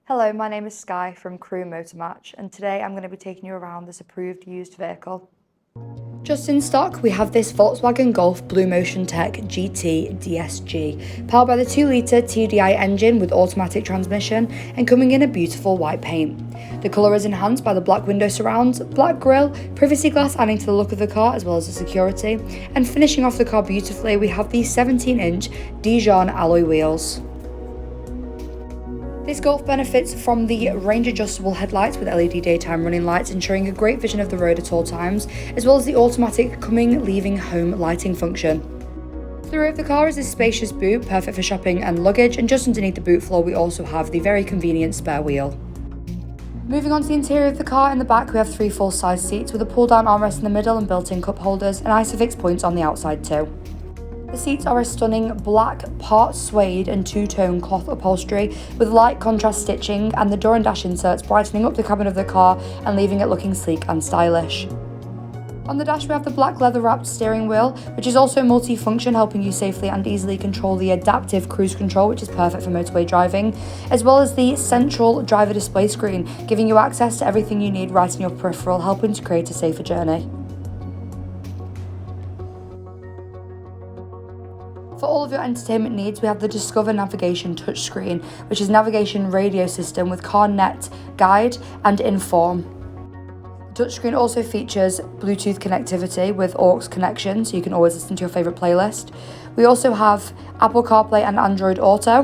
Hello, my name is Sky from Crewe Motor Match, and today I'm going to be taking you around this approved used vehicle. Just in stock, we have this Volkswagen Golf BlueMotion Tech GT DSG, powered by the 2-litre TDI engine with automatic transmission and coming in a beautiful white paint. The colour is enhanced by the black window surrounds, black grille, privacy glass adding to the look of the car as well as the security, and finishing off the car beautifully we have these 17-inch Dijon alloy wheels. This Golf benefits from the range adjustable headlights with LED daytime running lights, ensuring a great vision of the road at all times, as well as the automatic coming, leaving home lighting function. To the rear of the car is this spacious boot, perfect for shopping and luggage, and just underneath the boot floor we also have the very convenient spare wheel. Moving on to the interior of the car, in the back we have 3 full-size seats with a pull-down armrest in the middle and built-in cup holders and ISOFIX points on the outside too. The seats are a stunning black, part suede and two-tone cloth upholstery with light contrast stitching, and the door and dash inserts brightening up the cabin of the car and leaving it looking sleek and stylish. On the dash we have the black leather-wrapped steering wheel, which is also multi-function, helping you safely and easily control the adaptive cruise control, which is perfect for motorway driving, as well as the central driver display screen, giving you access to everything you need right in your peripheral, helping to create a safer journey. For all of your entertainment needs, we have the Discover Navigation touchscreen, which is a navigation radio system with CarNet, Guide and Inform. The touchscreen also features Bluetooth connectivity with aux connection, so you can always listen to your favourite playlist. We also have Apple CarPlay and Android Auto,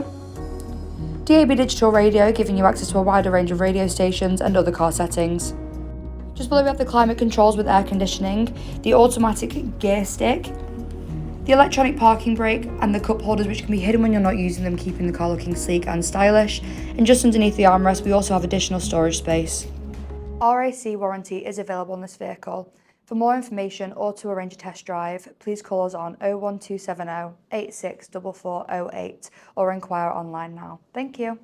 DAB digital radio, giving you access to a wider range of radio stations and other car settings. Just below we have the climate controls with air conditioning, the automatic gear stick, the electronic parking brake and the cup holders, which can be hidden when you're not using them, keeping the car looking sleek and stylish. And just underneath the armrest we also have additional storage space. RAC warranty is available on this vehicle. For more information or to arrange a test drive, please call us on 01270 864408 or inquire online now. Thank you.